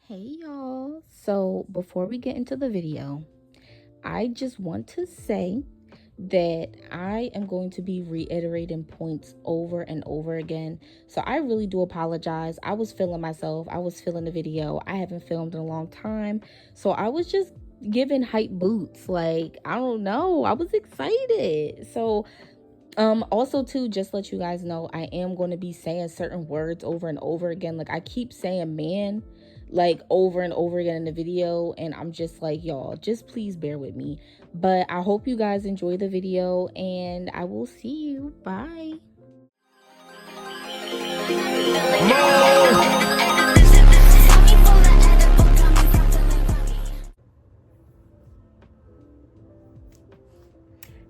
Hey y'all. So before we get into the video, I just want to say that I am going to be reiterating points over and over again. So I really do apologize. I was feeling myself. I was feeling the video. I haven't filmed in a long time. So I was just giving hype boots. Like, I don't know. I was excited. So also too, just let you guys know, I am going to be saying certain words over and over again. Like I keep saying man like over and over again in the video, and I'm just like, y'all, just please bear with me. But I hope you guys enjoy the video, and I will see you. Bye.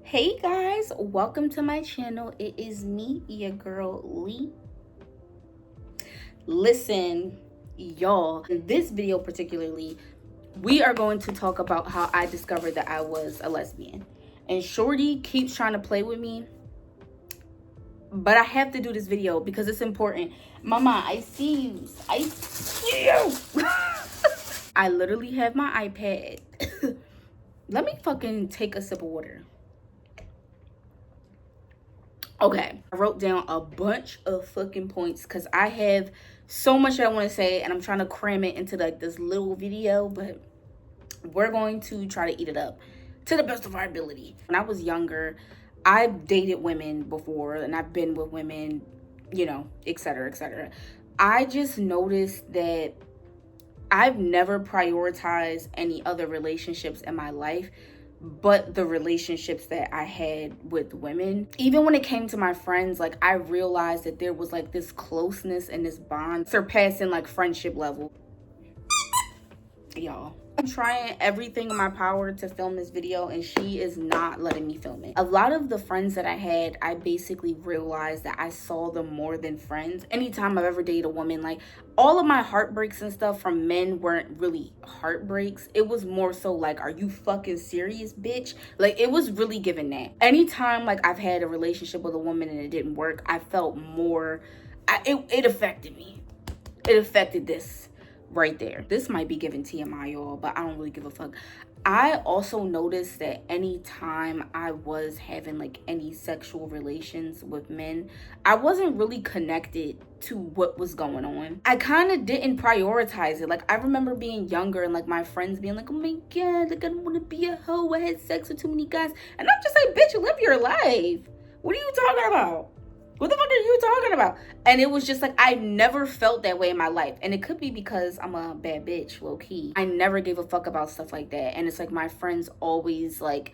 Hey guys, welcome to my channel. It is me, your girl Lee. Listen, y'all, in this video particularly, we are going to talk about how I discovered that I was a lesbian. And Shorty keeps trying to play with me, but I have to do this video because it's important. Mama, I see you. I see you. I literally have my iPad. Let me fucking take a sip of water. Okay, I wrote down a bunch of fucking points because I have so much that I want to say, and I'm trying to cram it into like this little video, but we're going to try to eat it up to the best of our ability. When I was younger, I've dated women before, and I've been with women, you know, etc., etc. I just noticed that I've never prioritized any other relationships in my life but the relationships that I had with women. Even when it came to my friends, like I realized that there was like this closeness and this bond surpassing like friendship level. Y'all, I'm trying everything in my power to film this video, and she is not letting me film it. A lot of the friends that I had, I basically realized that I saw them more than friends. Anytime I've ever dated a woman, like all of my heartbreaks and stuff from men weren't really heartbreaks. It was more so like, are you fucking serious, bitch? Like it was really given that. Anytime like I've had a relationship with a woman and it didn't work, I felt more, it affected me. It affected this right there. This might be giving TMI, y'all, but I don't really give a fuck. I also noticed that anytime I was having like any sexual relations with men, I wasn't really connected to what was going on. I kind of didn't prioritize it. Like I remember being younger and like my friends being like, oh my god, like I don't want to be a hoe, I had sex with too many guys. And I'm just like, bitch, live your life. What are you talking about? What the fuck are you talking about? And it was just like, I never felt that way in my life. And it could be because I'm a bad bitch, low key. I never gave a fuck about stuff like that. And it's like my friends always like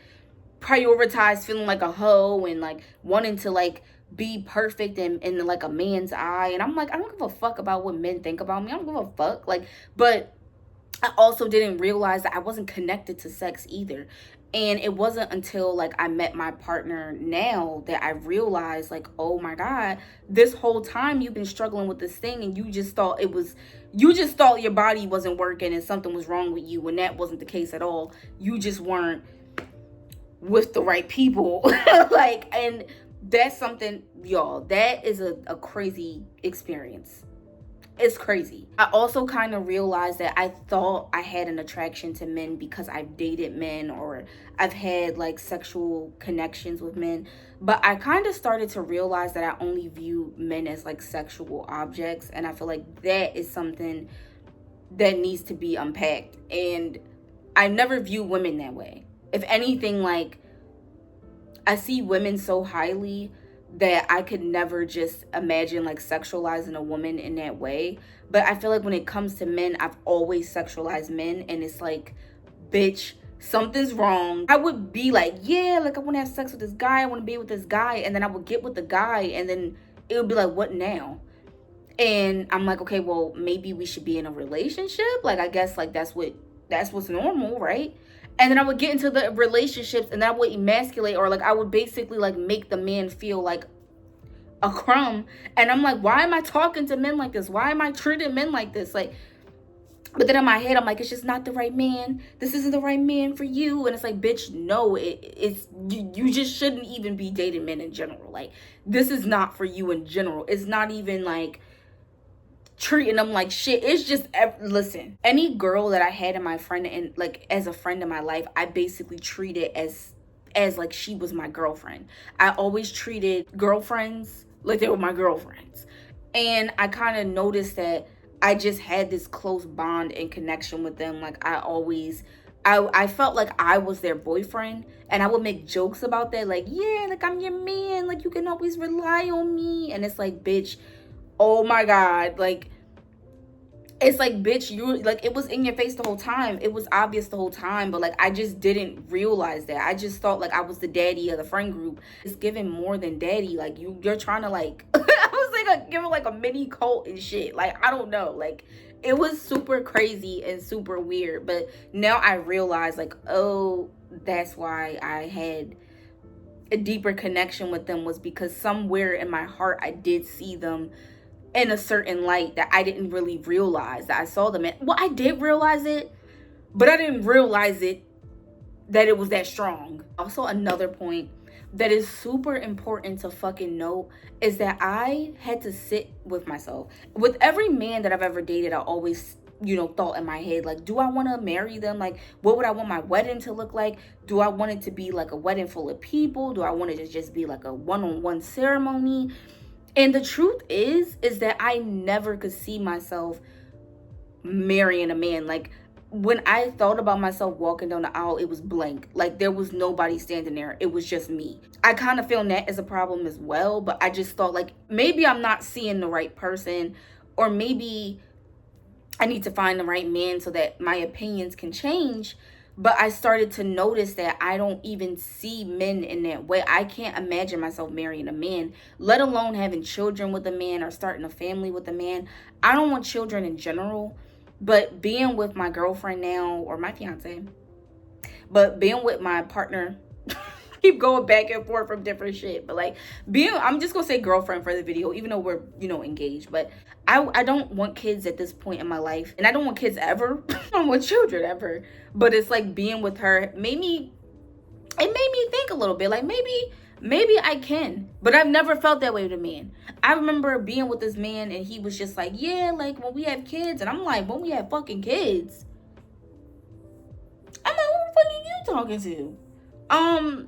prioritize feeling like a hoe and like wanting to like be perfect in like a man's eye. And I'm like, I don't give a fuck about what men think about me. I don't give a fuck. Like, but I also didn't realize that I wasn't connected to sex either. And it wasn't until like I met my partner now that I realized like, oh my God, this whole time you've been struggling with this thing and you just thought your body wasn't working and something was wrong with you, when that wasn't the case at all. You just weren't with the right people. Like, and that's something, y'all, that is a crazy experience. It's crazy. I also kind of realized that I thought I had an attraction to men because I've dated men or I've had like sexual connections with men. But I kind of started to realize that I only view men as like sexual objects. And I feel like that is something that needs to be unpacked. And I never view women that way. If anything, like I see women so highly that I could never just imagine like sexualizing a woman in that way. But I feel like when it comes to men, I've always sexualized men, and it's like, bitch, something's wrong. I would be like, yeah, like I want to have sex with this guy, I want to be with this guy, and then I would get with the guy, and then it would be like, what now? And I'm like, okay, well, maybe we should be in a relationship. Like I guess like that's what's normal, right? And then I would get into the relationships and I would emasculate, or like I would basically like make the man feel like a crumb. And I'm like, why am I talking to men like this? Why am I treating men like this? Like, but then in my head, I'm like, it's just not the right man. This isn't the right man for you. And it's like, bitch, no, it's you just shouldn't even be dating men in general. Like, this is not for you in general. It's not even like treating them like shit. It's just, listen, any girl that I had in my friend and like as a friend in my life, I basically treated as like she was my girlfriend. I always treated girlfriends like they were my girlfriends. And I kind of noticed that I just had this close bond and connection with them. Like I felt like I was their boyfriend, and I would make jokes about that, like, yeah, like I'm your man, like you can always rely on me. And it's like, bitch, oh my God, like, it's like, bitch, you, like, it was in your face the whole time. It was obvious the whole time, but like I just didn't realize that. I just thought like I was the daddy of the friend group. It's giving more than daddy. Like you're trying to like I was like giving like a mini cult and shit. Like I don't know. Like it was super crazy and super weird. But now I realize like, oh, that's why I had a deeper connection with them, was because somewhere in my heart I did see them in a certain light that I didn't really realize that I saw them in. Well, I did realize it, but I didn't realize it that it was that strong. Also, another point that is super important to fucking note is that I had to sit with myself. With every man that I've ever dated, I always, you know, thought in my head, like, do I want to marry them? Like, what would I want my wedding to look like? Do I want it to be like a wedding full of people? Do I want it to just be like a one-on-one ceremony? And the truth is that I never could see myself marrying a man. Like, when I thought about myself walking down the aisle, it was blank. Like, there was nobody standing there. It was just me. I kind of feel that as a problem as well, but I just thought, like, maybe I'm not seeing the right person, or maybe I need to find the right man so that my opinions can change. But I started to notice that I don't even see men in that way. I can't imagine myself marrying a man, let alone having children with a man or starting a family with a man. I don't want children in general, but being with my girlfriend now, or my fiance, but being with my partner, keep going back and forth from different shit, but like I'm just gonna say girlfriend for the video, even though we're, you know, engaged. But I don't want kids at this point in my life, and I don't want kids ever. I don't want children ever. But it's like being with her it made me think a little bit, like maybe I can. But I've never felt that way with a man. I remember being with this man and he was just like, yeah, like when we have kids. And I'm like, when we have fucking kids? I'm like, who the fuck are you talking to?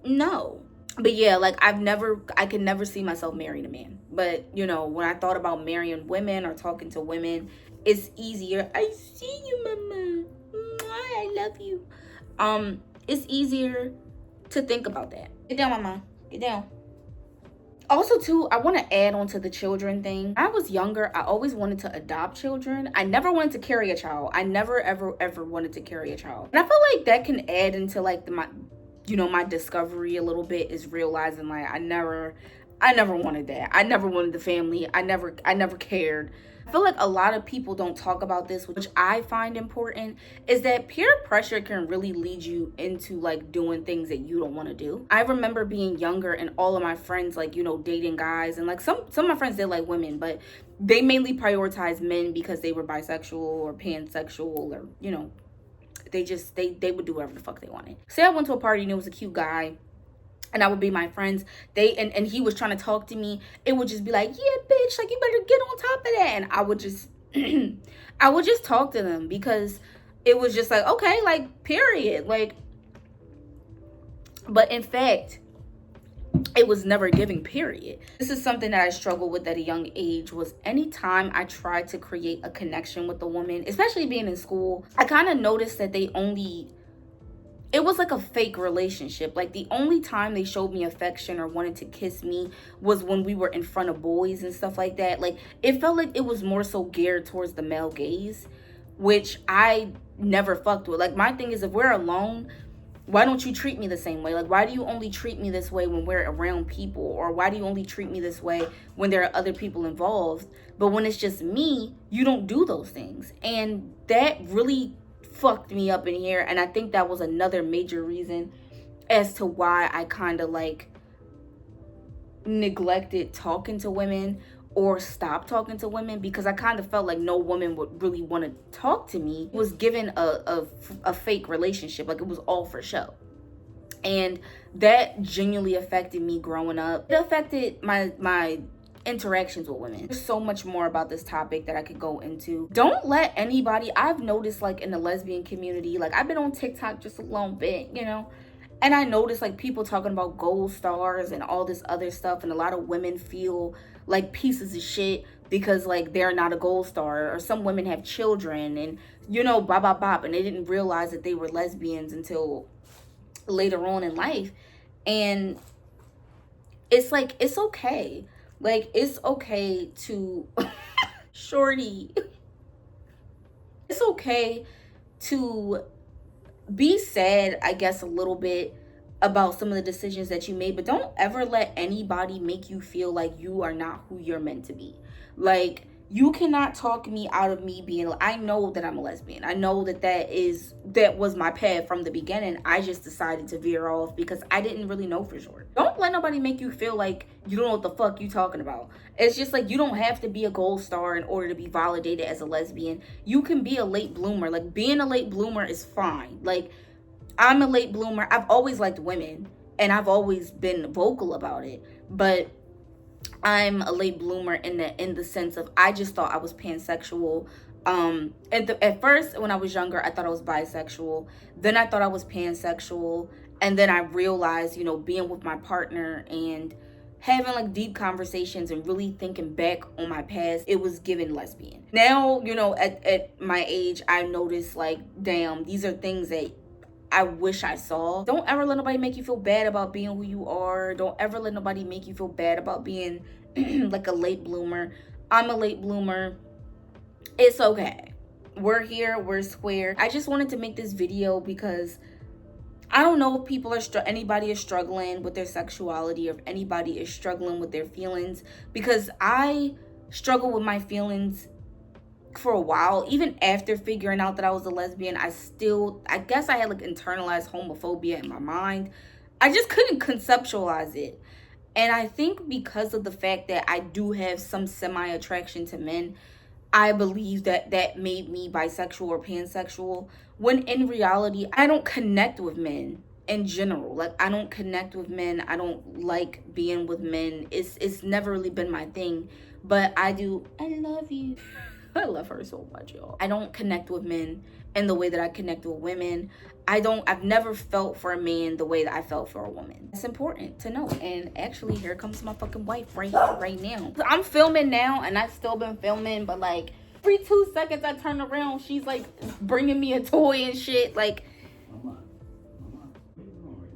No. But yeah, like I could never see myself marrying a man. But you know, when I thought about marrying women or talking to women, it's easier. I see you, mama. I love you. It's easier to think about that. Get down, mama. Get down. Also, too, I want to add on to the children thing. When I was younger, I always wanted to adopt children. I never wanted to carry a child. I never, ever wanted to carry a child. And I feel like that can add into like my discovery a little bit, is realizing like I never wanted that. I never wanted the family. I never cared. I feel like a lot of people don't talk about this, which I find important, is that peer pressure can really lead you into like doing things that you don't want to do. I remember being younger and all of my friends, like, you know, dating guys, and like some of my friends did like women, but they mainly prioritized men because they were bisexual or pansexual, or, you know, they would do whatever the fuck they wanted. Say I went to a party and it was a cute guy, and I would be my friends, and he was trying to talk to me, it would just be like, yeah, bitch, like you better get on top of that. And I would just I would just talk to them, because it was just like, okay, like, period. Like, but in fact, it was never giving, period. This is something that I struggled with at a young age, was anytime I tried to create a connection with a woman, especially being in school, I kind of noticed that it was like a fake relationship. Like, the only time they showed me affection or wanted to kiss me was when we were in front of boys and stuff like that. Like, it felt like it was more so geared towards the male gaze, which I never fucked with. Like, my thing is, if we're alone, why don't you treat me the same way? Like, why do you only treat me this way when we're around people? Or why do you only treat me this way when there are other people involved? But when it's just me, you don't do those things. And that really fucked me up in here. And I think that was another major reason as to why I kind of like neglected talking to women or stopped talking to women, because I kind of felt like no woman would really want to talk to me. It was given a fake relationship, like it was all for show. And that genuinely affected me growing up. It affected my interactions with women. There's so much more about this topic that I could go into. Don't let anybody, I've noticed like in the lesbian community, like I've been on TikTok just a little bit, you know, and I noticed like people talking about gold stars and all this other stuff, and a lot of women feel like pieces of shit because like they're not a gold star, or some women have children and, you know, bop bop bop, and they didn't realize that they were lesbians until later on in life. And it's like, it's okay. Like, it's okay to shorty, it's okay to be sad, I guess, a little bit about some of the decisions that you made, but don't ever let anybody make you feel like you are not who you're meant to be. Like, you cannot talk me out of me being, I know that I'm a lesbian. I know that that was my path from the beginning. I just decided to veer off because I didn't really know for sure. Don't let nobody make you feel like you don't know what the fuck you talking about. It's just like, you don't have to be a gold star in order to be validated as a lesbian. You can be a late bloomer. Like, being a late bloomer is fine. Like, I'm a late bloomer. I've always liked women and I've always been vocal about it, but I'm a late bloomer in the sense of, I just thought I was pansexual. At first, when I was younger, I thought I was bisexual. Then I thought I was pansexual. And then I realized, you know, being with my partner and having like deep conversations and really thinking back on my past, it was given lesbian. Now, you know, at my age, I noticed like, damn, these are things that I wish I saw. Don't ever let nobody make you feel bad about being who you are. Don't ever let nobody make you feel bad about being like a late bloomer. I'm a late bloomer. It's okay. We're here. We're square. I just wanted to make this video because I don't know if anybody is struggling with their sexuality, or if anybody is struggling with their feelings, because I struggle with my feelings for a while. Even after figuring out that I was a lesbian, I guess I had like internalized homophobia in my mind. I just couldn't conceptualize it. And I think because of the fact that I do have some semi-attraction to men, I believe that that made me bisexual or pansexual, when in reality, I don't connect with men in general. Like, I don't connect with men. I don't like being with men. It's never really been my thing. But I love you. I love her so much, y'all. I don't connect with men in the way that I connect with women. I've never felt for a man the way that I felt for a woman. It's important to know. And actually, here comes my fucking wife right here, right now. I'm filming now, and I've still been filming, but like every 2 seconds I turn around, she's like bringing me a toy and shit. Like, Mama, what are you doing right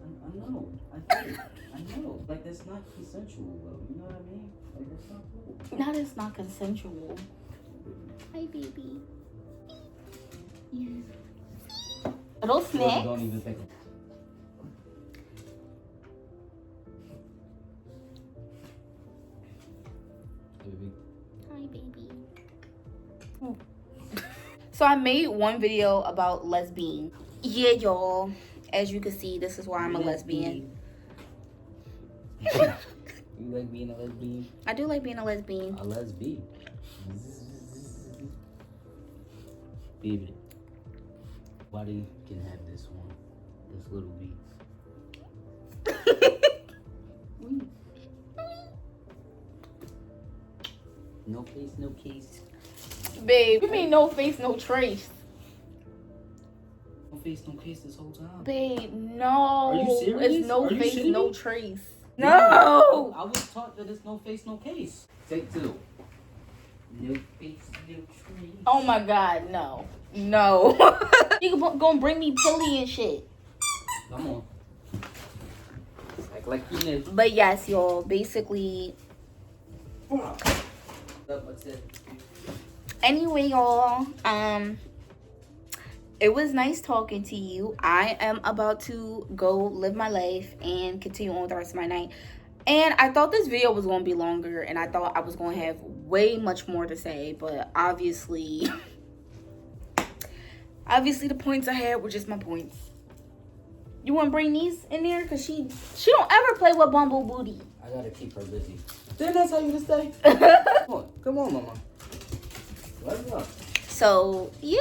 now? I know. I know. Like, that's not consensual, though. You know what I mean? Like, that's not cool. not it's not consensual. Hi, baby. Yeah. Little snacks. Don't even think of baby. Hi, baby. So I made one video about lesbian. Yeah, y'all. As you can see, this is why I'm a lesbian. You like being a lesbian? I do like being a lesbian. A lesbian. Baby, body can have this one. This little bee. No face, no case. Babe, you mean no face, no trace? No face, no case this whole time. Babe, no. Are you serious? It's no Are you face, shitting no me? trace. No! No! I was taught that it's no face, no case. Take 2. No face, no trace. Oh my god, no. No. You gonna bring me pilly and shit. Come on. Act like you know. But yes, y'all, basically. What's it? Anyway, y'all, it was nice talking to you. I am about to go live my life and continue on with the rest of my night. And I thought this video was going to be longer, and I thought I was going to have way much more to say, but obviously the points I had were just my points. You want to bring these in there? Because she don't ever play with Bumble Booty. I gotta keep her busy. Didn't I tell you to stay? Come on, mama. Let's go. So, yeah.